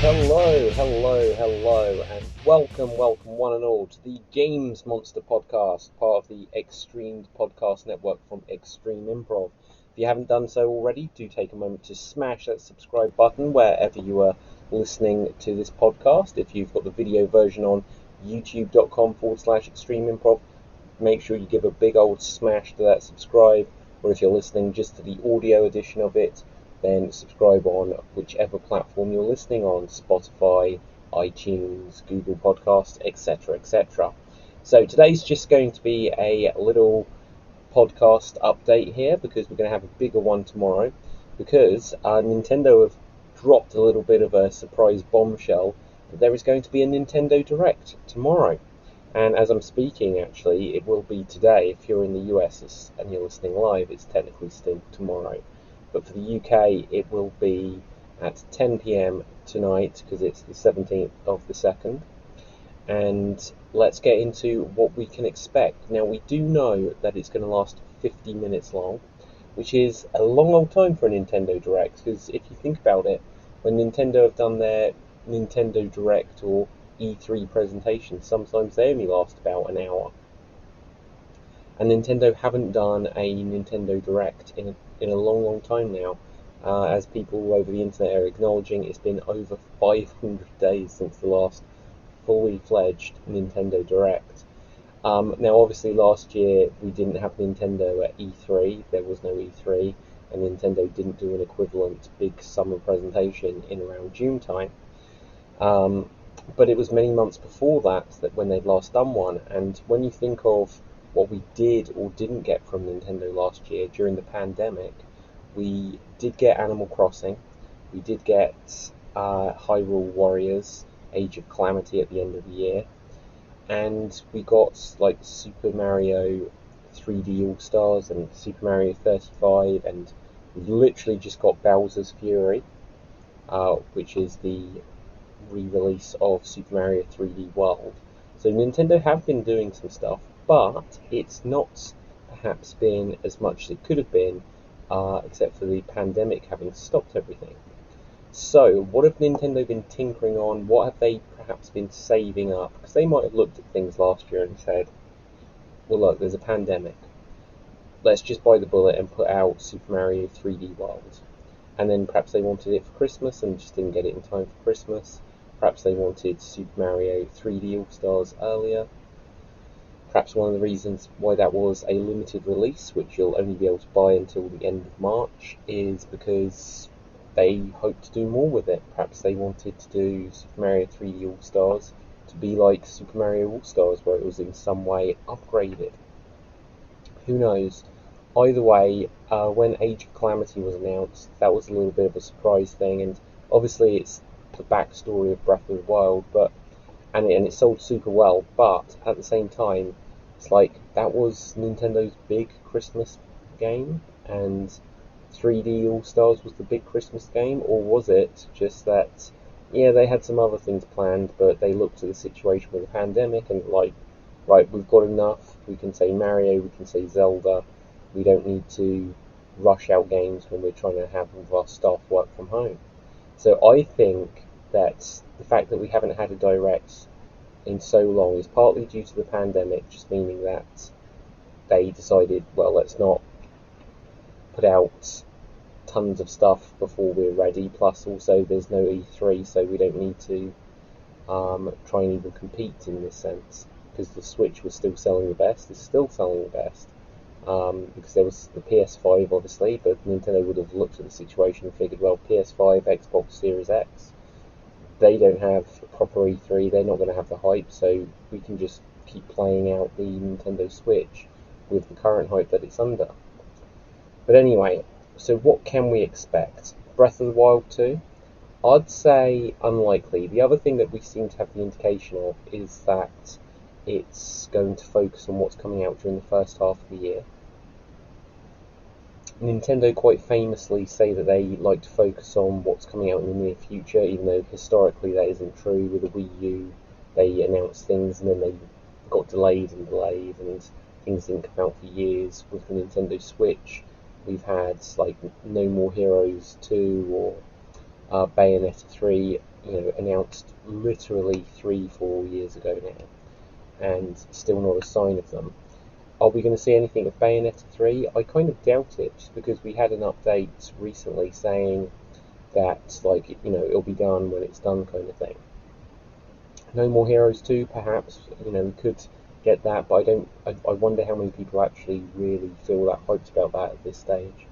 Hello, and welcome, one and all, to the Games Monster podcast, part of the Extreme Podcast Network from Extreme Improv. If you haven't done so already, do take a moment to smash that subscribe button wherever you are listening to this podcast. If you've got the video version on youtube.com/extreme improv, make sure you give a big old smash to that subscribe, or if you're listening just to the audio edition of it, then subscribe on whichever platform you're listening on: Spotify, iTunes, Google Podcasts, etc. etc. So today's just going to be a little podcast update here, because we're going to have a bigger one tomorrow, because Nintendo have dropped a little bit of a surprise bombshell that there is going to be a Nintendo Direct tomorrow. And as I'm speaking, actually, it will be today. If you're in the US and you're listening live, it's technically still tomorrow. But for the UK, it will be at 10 p.m. tonight, because it's the 17th of the 2nd. And let's get into what we can expect. Now, we do know that it's going to last 50 minutes long, which is a long old time for a Nintendo Direct, because if you think about it, when Nintendo have done their Nintendo Direct or E3 presentations, sometimes they only last about an hour. And Nintendo haven't done a Nintendo Direct in a long time now. As people all over the internet are acknowledging, it's been over 500 days since the last fully fledged Nintendo Direct. Now, obviously, last year we didn't have Nintendo at E3. There was no E3, and Nintendo didn't do an equivalent big summer presentation in around June time. But it was many months before that when they'd last done one. And when you think of what we did or didn't get from Nintendo last year during the pandemic, we did get Animal Crossing, we did get Hyrule Warriors, Age of Calamity at the end of the year, and we got like Super Mario 3D All-Stars and Super Mario 35, and we literally just got Bowser's Fury, which is the re-release of Super Mario 3D World. So Nintendo have been doing some stuff, but it's not perhaps been as much as it could have been, except for the pandemic having stopped everything. So what have Nintendo been tinkering on? What have they perhaps been saving up? Because they might have looked at things last year and said, well, look, there's a pandemic. Let's just bite the bullet and put out Super Mario 3D World. And then perhaps they wanted it for Christmas and just didn't get it in time for Christmas. Perhaps they wanted Super Mario 3D All-Stars earlier. Perhaps one of the reasons why that was a limited release, which you'll only be able to buy until the end of March, is because they hoped to do more with it. Perhaps they wanted to do Super Mario 3D All-Stars to be like Super Mario All-Stars, where it was in some way upgraded. Who knows? Either way, when Age of Calamity was announced, that was a little bit of a surprise thing, and obviously it's the backstory of Breath of the Wild, and it sold super well, but at the same time, it's like that was Nintendo's big Christmas game, and 3D All-Stars was the big Christmas game, or was it just that, yeah, they had some other things planned, but they looked at the situation with the pandemic and like, right, we've got enough, we can say Mario, we can say Zelda, we don't need to rush out games when we're trying to have all of our staff work from home. So I think that the fact that we haven't had a Direct in so long is partly due to the pandemic, just meaning that they decided, well, let's not put out tons of stuff before we're ready, plus also there's no E3, so we don't need to try and even compete in this sense, because the Switch was still selling the best, it's still selling the best, because there was the PS5 obviously, but Nintendo would have looked at the situation and figured, well, PS5, Xbox Series X, they don't have a proper E3, they're not going to have the hype, so we can just keep playing out the Nintendo Switch with the current hype that it's under. But anyway, so what can we expect? Breath of the Wild 2? I'd say unlikely. The other thing that we seem to have the indication of is that it's going to focus on what's coming out during the first half of the year. Nintendo quite famously say that they like to focus on what's coming out in the near future, even though historically that isn't true. With the Wii U, they announced things and then they got delayed and things didn't come out for years. With the Nintendo Switch, we've had like No More Heroes 2 or Bayonetta 3, announced literally 3-4 years ago now, and still not a sign of them. Are we going to see anything of Bayonetta 3? I kind of doubt it, just because we had an update recently saying that, it'll be done when it's done kind of thing. No More Heroes 2, perhaps, we could get that, but I wonder how many people actually really feel that hyped about that at this stage.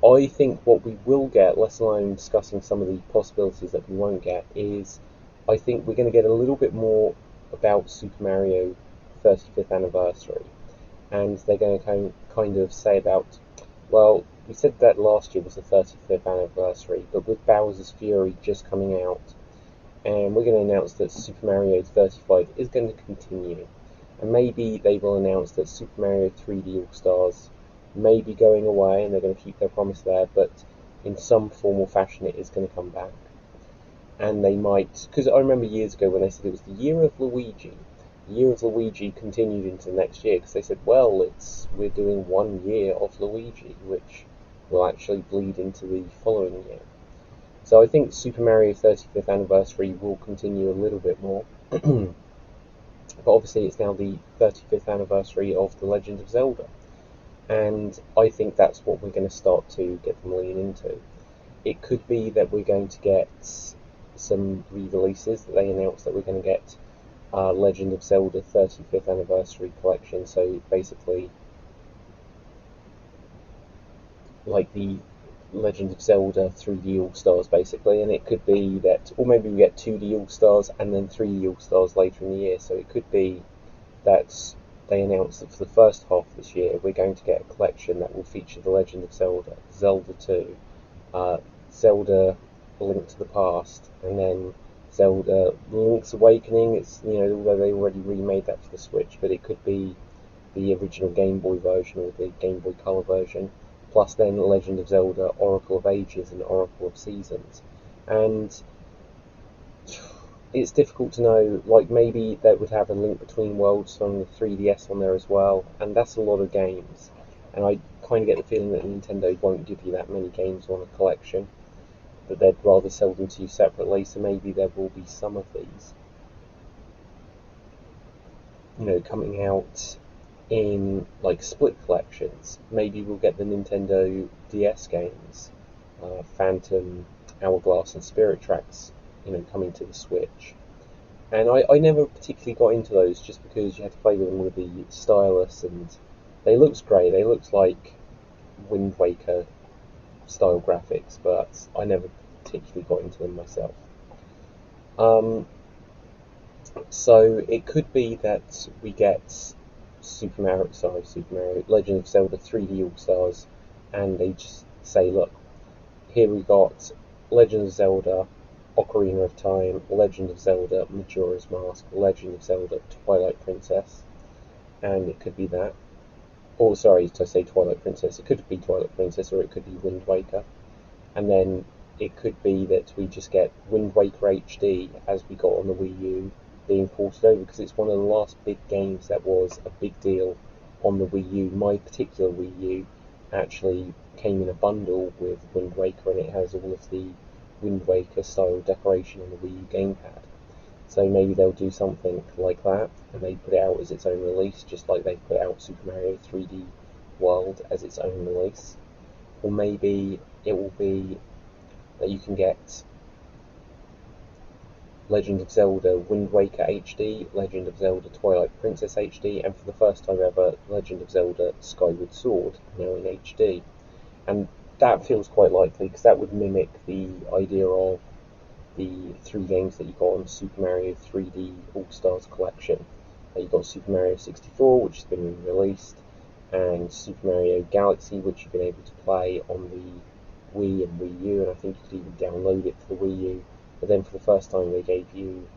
I think what we will get, less alone discussing some of the possibilities that we won't get, is I think we're going to get a little bit more about Super Mario 35th anniversary, and they're going to kind of say about, well, we said that last year was the 35th anniversary, but with Bowser's Fury just coming out, and we're going to announce that Super Mario 35 is going to continue, and maybe they will announce that Super Mario 3D All-Stars may be going away, and they're going to keep their promise there, but in some form or fashion it is going to come back. And they might, because I remember years ago when they said it was the year of Luigi. The year of Luigi continued into the next year, because they said, well, we're doing 1 year of Luigi, which will actually bleed into the following year. So I think Super Mario 35th anniversary will continue a little bit more. But obviously it's now the 35th anniversary of The Legend of Zelda. And I think that's what we're going to start to get them lean into. It could be that we're going to get some re-releases, that they announced that we're going to get Legend of Zelda 35th Anniversary Collection, so basically like the Legend of Zelda 3D All-Stars basically, and it could be that, or maybe we get 2D All-Stars and then 3D All-Stars later in the year, so it could be that they announced that for the first half of this year we're going to get a collection that will feature The Legend of Zelda, Zelda 2, Zelda A Link to the Past, and then Zelda Link's Awakening. It's, although they already remade that for the Switch, but it could be the original Game Boy version or the Game Boy Color version, plus then Legend of Zelda Oracle of Ages and Oracle of Seasons. And it's difficult to know, maybe that would have a Link Between Worlds on the 3DS on there as well, and that's a lot of games. And I kind of get the feeling that Nintendo won't give you that many games on a collection, that they'd rather sell them to you separately, so maybe there will be some of these, coming out in split collections. Maybe we'll get the Nintendo DS games, Phantom, Hourglass and Spirit Tracks, coming to the Switch. And I never particularly got into those, just because you had to play with them with the stylus, and they looked great. They looked like Wind Waker style graphics, but I never particularly got into them myself. So it could be that we get Super Mario, Legend of Zelda 3D All-Stars, and they just say, look, here we got Legend of Zelda Ocarina of Time, Legend of Zelda Majora's Mask, Legend of Zelda Twilight Princess, and it could be that. Or, sorry, to say Twilight Princess, it could be Twilight Princess, or it could be Wind Waker. And then it could be that we just get Wind Waker HD, as we got on the Wii U, being ported over, because it's one of the last big games that was a big deal on the Wii U. My particular Wii U actually came in a bundle with Wind Waker, and it has all of the Wind Waker style decoration on the Wii U gamepad. So maybe they'll do something like that, and they put it out as its own release, just like they put out Super Mario 3D World as its own release. Or maybe it will be that you can get Legend of Zelda Wind Waker HD, Legend of Zelda Twilight Princess HD, and for the first time ever, Legend of Zelda Skyward Sword, now in HD. And that feels quite likely, because that would mimic the idea of the 3 games that you got on Super Mario 3D All-Stars Collection. You got Super Mario 64, which has been released, and Super Mario Galaxy, which you've been able to play on the Wii and Wii U, and I think you could even download it for the Wii U. But then for the first time they gave you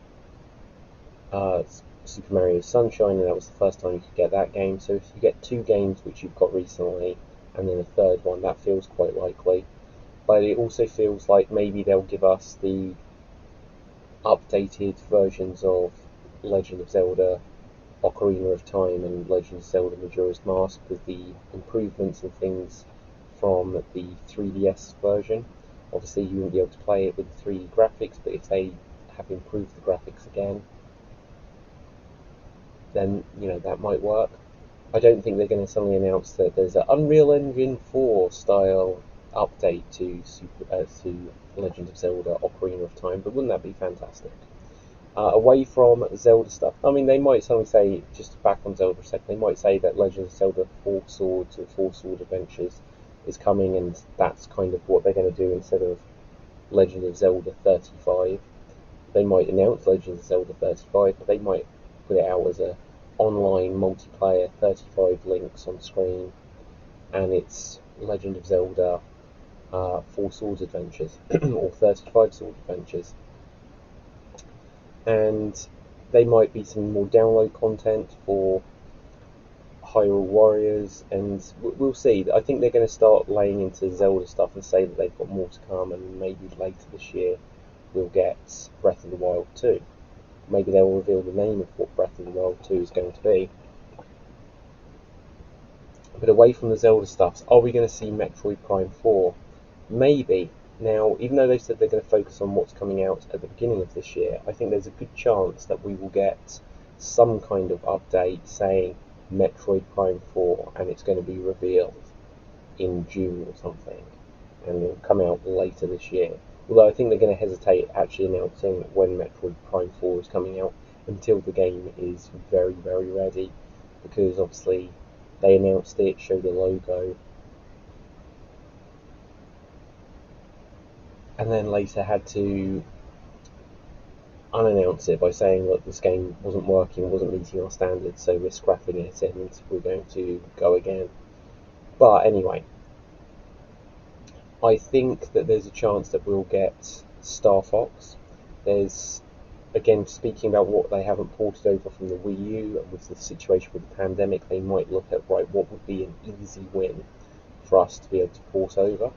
Super Mario Sunshine, and that was the first time you could get that game. So if you get 2 games which you've got recently, and then a third one, that feels quite likely. But it also feels like maybe they'll give us the updated versions of Legend of Zelda Ocarina of Time and Legend of Zelda Majora's Mask with the improvements and things from the 3DS version. Obviously, you won't be able to play it with the 3D graphics, but if they have improved the graphics again, then that might work. I don't think they're going to suddenly announce that there's an Unreal Engine 4 style update to Legend of Zelda: Ocarina of Time, but wouldn't that be fantastic? Away from Zelda stuff, I mean, they might suddenly say, just back on Zelda for a second, they might say that Legend of Zelda Four Swords or Four Sword Adventures is coming, and that's kind of what they're going to do instead of Legend of Zelda 35. They might announce Legend of Zelda 35, but they might put it out as a online multiplayer, 35 links on screen, and it's Legend of Zelda Four Swords Adventures or 35 Sword Adventures. And they might be some more download content for Hyrule Warriors, and we'll see. I think they're going to start laying into Zelda stuff and say that they've got more to come, and maybe later this year we'll get Breath of the Wild 2. Maybe they'll reveal the name of what Breath of the Wild 2 is going to be. But away from the Zelda stuff, are we going to see Metroid Prime 4? Maybe. Now, even though they said they're going to focus on what's coming out at the beginning of this year, I think there's a good chance that we will get some kind of update saying Metroid Prime 4, and it's going to be revealed in June or something, and it'll come out later this year. Although I think they're going to hesitate actually announcing when Metroid Prime 4 is coming out until the game is very, very ready, because obviously they announced it, showed a logo, and then later had to unannounce it by saying that this game wasn't working, wasn't meeting our standards, so we're scrapping it and we're going to go again. But anyway, I think that there's a chance that we'll get Star Fox. There's, again, speaking about what they haven't ported over from the Wii U, and with the situation with the pandemic, they might look at, right, what would be an easy win for us to be able to port over,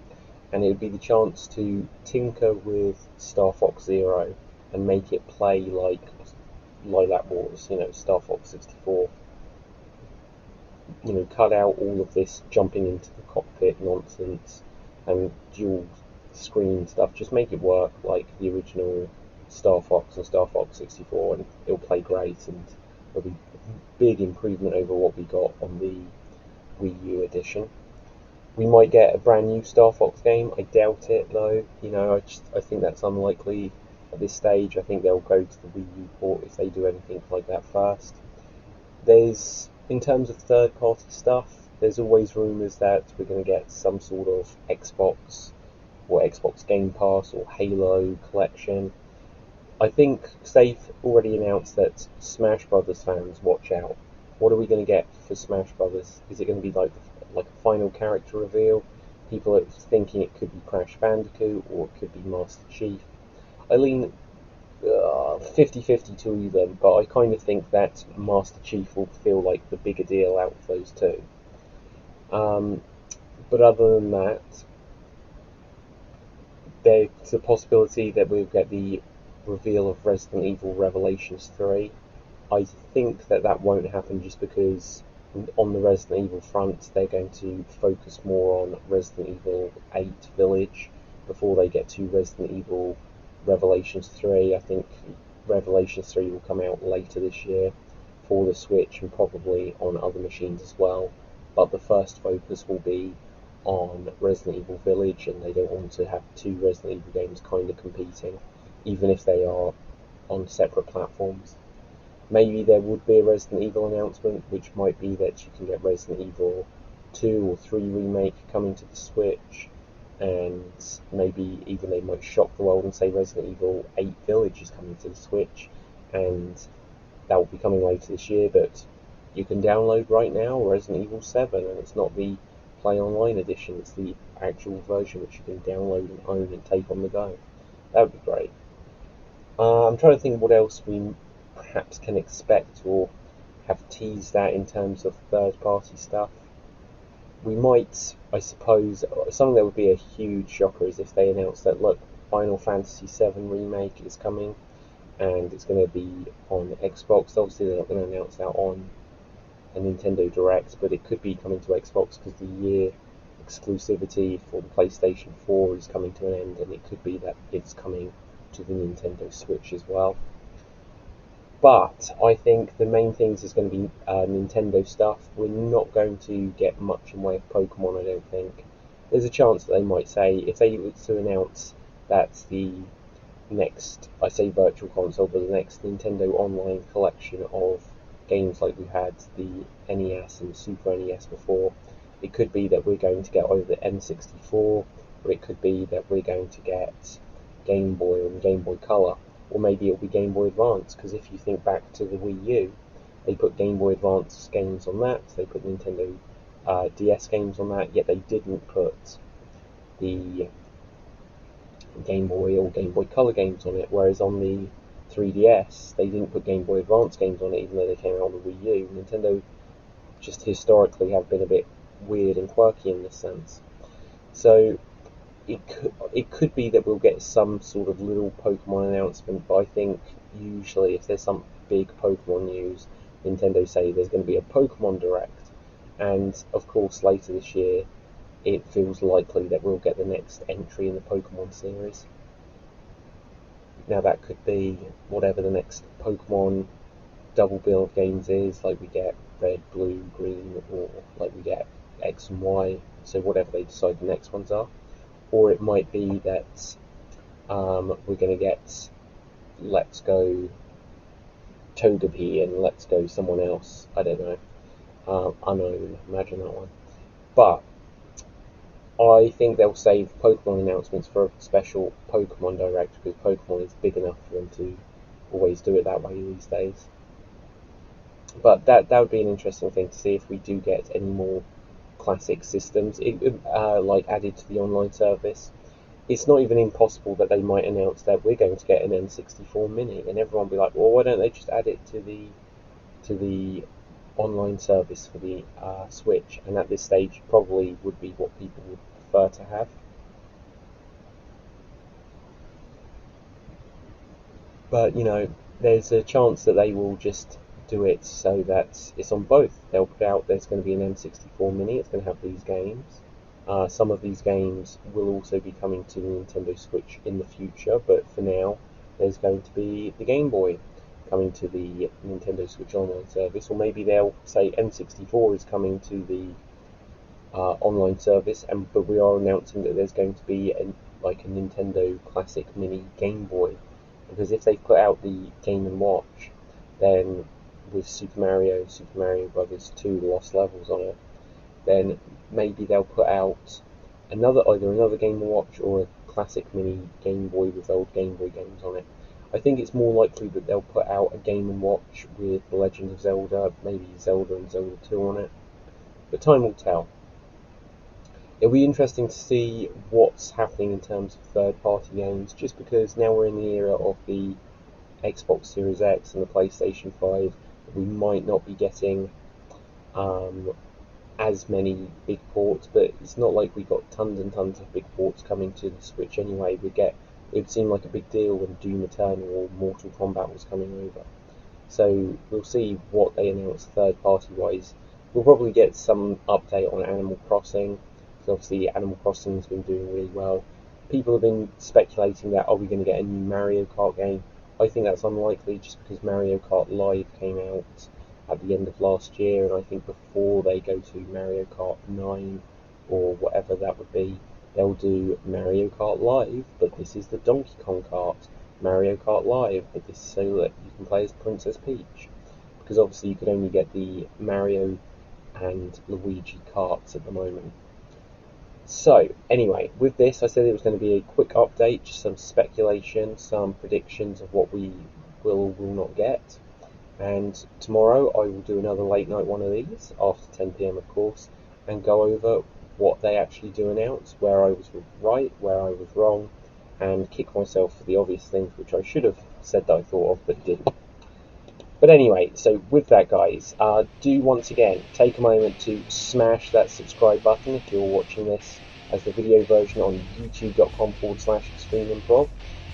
and it would be the chance to tinker with Star Fox Zero and make it play like Lilac Wars, Star Fox 64. Cut out all of this jumping into the cockpit nonsense and dual screen stuff. Just make it work like the original Star Fox and Star Fox 64, and it'll play great, and it'll be a big improvement over what we got on the Wii U edition. We might get a brand new Star Fox game. I doubt it, though. I think that's unlikely at this stage. I think they'll go to the Wii U port if they do anything like that first. In terms of third-party stuff, there's always rumours that we're going to get some sort of Xbox or Xbox Game Pass or Halo collection. I think they've already announced that Smash Brothers fans, watch out. What are we going to get for Smash Brothers? Is it going to be like a final character reveal? People are thinking it could be Crash Bandicoot or it could be Master Chief. I lean 50-50 to them, but I kind of think that Master Chief will feel like the bigger deal out of those two. But other than that, there's a possibility that we'll get the reveal of Resident Evil Revelations 3. I think that won't happen just because on the Resident Evil front they're going to focus more on Resident Evil 8 Village before they get to Resident Evil Revelations 3. I think Revelations 3 will come out later this year for the Switch and probably on other machines as well, but the first focus will be on Resident Evil Village, and they don't want to have two Resident Evil games kind of competing, even if they are on separate platforms. Maybe there would be a Resident Evil announcement, which might be that you can get Resident Evil 2 or 3 remake coming to the Switch, and maybe even they might shock the world and say Resident Evil 8 Village is coming to the Switch, and that will be coming later this year, but you can download right now Resident Evil 7, and it's not the Play Online edition, it's the actual version which you can download and own and take on the go. That would be great. I'm trying to think what else we perhaps can expect or have teased at in terms of third-party stuff. We might, I suppose, something that would be a huge shocker is if they announced that, look, Final Fantasy VII Remake is coming, and it's going to be on Xbox. Obviously, they're not going to announce that on a Nintendo Direct, but it could be coming to Xbox because the year exclusivity for the PlayStation 4 is coming to an end, and it could be that it's coming to the Nintendo Switch as well. But I think the main things is going to be Nintendo stuff. We're not going to get much in way of Pokemon, I don't think. There's a chance that they might say, if they were to announce that's the next, I say virtual console, but the next Nintendo Online collection of games like we had the NES and Super NES before, it could be that we're going to get either the N64, or it could be that we're going to get Game Boy and Game Boy Color, or maybe it'll be Game Boy Advance, because if you think back to the Wii U, they put Game Boy Advance games on that, they put Nintendo DS games on that, yet they didn't put the Game Boy or Game Boy Color games on it, whereas on the 3DS, they didn't put Game Boy Advance games on it, even though they came out on the Wii U. Nintendo just historically have been a bit weird and quirky in this sense. So it could be that we'll get some sort of little Pokemon announcement, but I think usually if there's some big Pokemon news, Nintendo say there's going to be a Pokemon Direct, and of course later this year it feels likely that we'll get the next entry in the Pokemon series. Now that could be whatever the next Pokemon double bill of games is, like we get Red, Blue, Green, or like we get X and Y, so whatever they decide the next ones are. Or it might be that we're going to get Let's Go Togepi and Let's Go someone else, I don't know, Unknown, imagine that one. But I think they'll save Pokemon announcements for a special Pokemon Direct, because Pokemon is big enough for them to always do it that way these days. But that would be an interesting thing to see if we do get any more classic systems like added to the online service. It's not even impossible that they might announce that we're going to get an N64 Mini, and everyone will be like, well, why don't they just add it to the online service for the Switch? And at this stage probably would be what people would prefer to have. But there's a chance that they will just do it so that it's on both. They'll put out there's going to be an N64 Mini, it's going to have these games. Some of these games will also be coming to the Nintendo Switch in the future, but for now there's going to be the Game Boy coming to the Nintendo Switch online service, or maybe they'll say N64 is coming to the online service, but we are announcing that there's going to be a Nintendo Classic Mini Game Boy, because if they put out the Game & Watch, then with Super Mario Brothers 2 Lost Levels on it, then maybe they'll put out either another Game & Watch or a Classic Mini Game Boy with old Game Boy games on it. I think it's more likely that they'll put out a Game & Watch with The Legend of Zelda, maybe Zelda and Zelda 2 on it, but time will tell. It'll be interesting to see what's happening in terms of third-party games, just because now we're in the era of the Xbox Series X and the PlayStation 5, we might not be getting as many big ports, but it's not like we got tons and tons of big ports coming to the Switch anyway. It would seem like a big deal when Doom Eternal or Mortal Kombat was coming over. So we'll see what they announce third-party wise. We'll probably get some update on Animal Crossing, because obviously Animal Crossing has been doing really well. People have been speculating that, are we going to get a new Mario Kart game? I think that's unlikely, just because Mario Kart Live came out at the end of last year, and I think before they go to Mario Kart 9 or whatever that would be, they'll do Mario Kart Live, but this is the Donkey Kong Kart, Mario Kart Live, but this is so that you can play as Princess Peach, because obviously you could only get the Mario and Luigi karts at the moment. So, anyway, with this, I said it was going to be a quick update, just some speculation, some predictions of what we will or will not get. And tomorrow I will do another late night one of these, after 10 PM of course, and go over what they actually do announce, where I was right, where I was wrong, and kick myself for the obvious things which I should have said that I thought of but didn't. But anyway, so with that guys, do once again take a moment to smash that subscribe button if you're watching this as the video version on youtube.com/extremeimprov.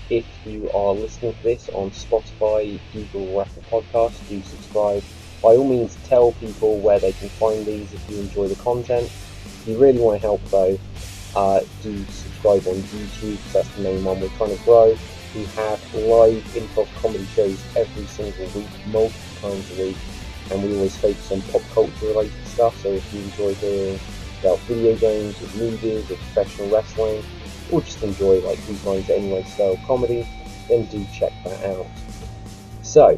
If you are listening to this on Spotify, Google or Apple Podcasts, do subscribe. By all means tell people where they can find these if you enjoy the content. If you really want to help though, do subscribe on YouTube, because that's the main one we're trying to grow. We have live improv comedy shows every single week, multiple times a week, and we always focus on pop culture related stuff. So if you enjoy hearing about video games, or movies, or professional wrestling, or just enjoy like Whose Lines Anyway style comedy, then do check that out. So,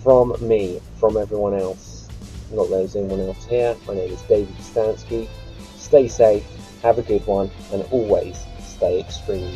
from me, from everyone else, not that there's anyone else here, my name is David Stansky. Stay safe, have a good one, and always stay extreme.